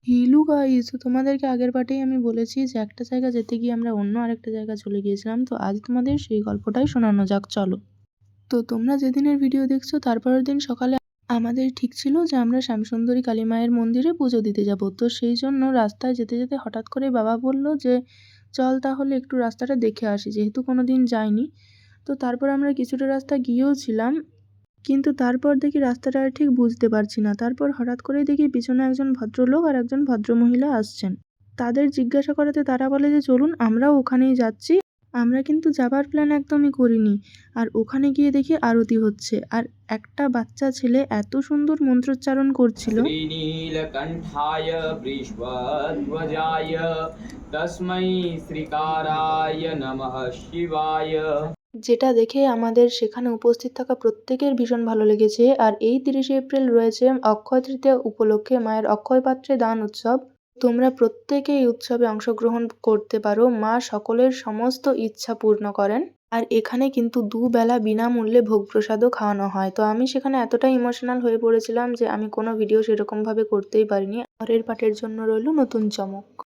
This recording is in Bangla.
হিলু গাইস, তো তোমাদেরকে আগের পার্টেই আমি বলেছি যে একটা জায়গা যেতে গিয়ে আমরা অন্য আরেকটা জায়গা চলে গিয়েছিলাম। তো আজ তোমাদের সেই গল্পটাই শোনানো যাক, চলো। তো তোমরা যেদিনের ভিডিও দেখছো তারপরের দিন সকালে আমাদের ঠিক ছিল যে আমরা শ্যামসুন্দরী কালী মায়ের মন্দিরে পুজো দিতে যাব। তো সেই জন্য রাস্তায় যেতে যেতে হঠাৎ করে বাবা বলল যে চল তাহলে একটু রাস্তাটা দেখে আসি, যেহেতু কোনোদিন যাইনি। তো তারপর আমরা কিছুটা রাস্তা গিয়েও ছিলাম, কিন্তু তারপর দেখি রাস্তাটা আর ঠিক বুঝতে পারছি না। তারপর হঠাৎ করেই দেখি পিছনে একজন ভদ্রলোক আর একজন ভদ্রমহিলা আসছেন। তাদের জিজ্ঞাসা করাতে তারা বলে যে চলুন, আমরাও ওখানেই যাচ্ছি। আমরা কিন্তু যাবার প্ল্যান একদমই করিনি। আর ওখানে গিয়ে দেখি আরতি হচ্ছে, আর একটা বাচ্চা ছেলে এত সুন্দর মন্ত্রোচ্চারণ করছিল। শ্রীনীলকণ্ঠায় বৃষধ্বজায় তস্मै শ্রীকারায় নমঃ শিবায়, যেটা দেখে আমাদের সেখানে উপস্থিত থাকা প্রত্যেকের ভীষণ ভালো লেগেছে। আর এই 30শে এপ্রিল রয়েছে অক্ষয় তৃতীয়া উপলক্ষে মায়ের অক্ষয় পাত্রে দান উৎসব। তোমরা প্রত্যেকে এই উৎসবে অংশগ্রহণ করতে পারো, মা সকলের সমস্ত ইচ্ছা পূর্ণ করেন। আর এখানে কিন্তু দুবেলা বিনামূল্যে ভোগ প্রসাদও খাওয়ানো হয়। তো আমি সেখানে এতটা ইমোশনাল হয়ে পড়েছিলাম যে আমি কোনো ভিডিও সেরকম ভাবে করতেই পারিনি। পরের পার্টের জন্য রইল নতুন চমক।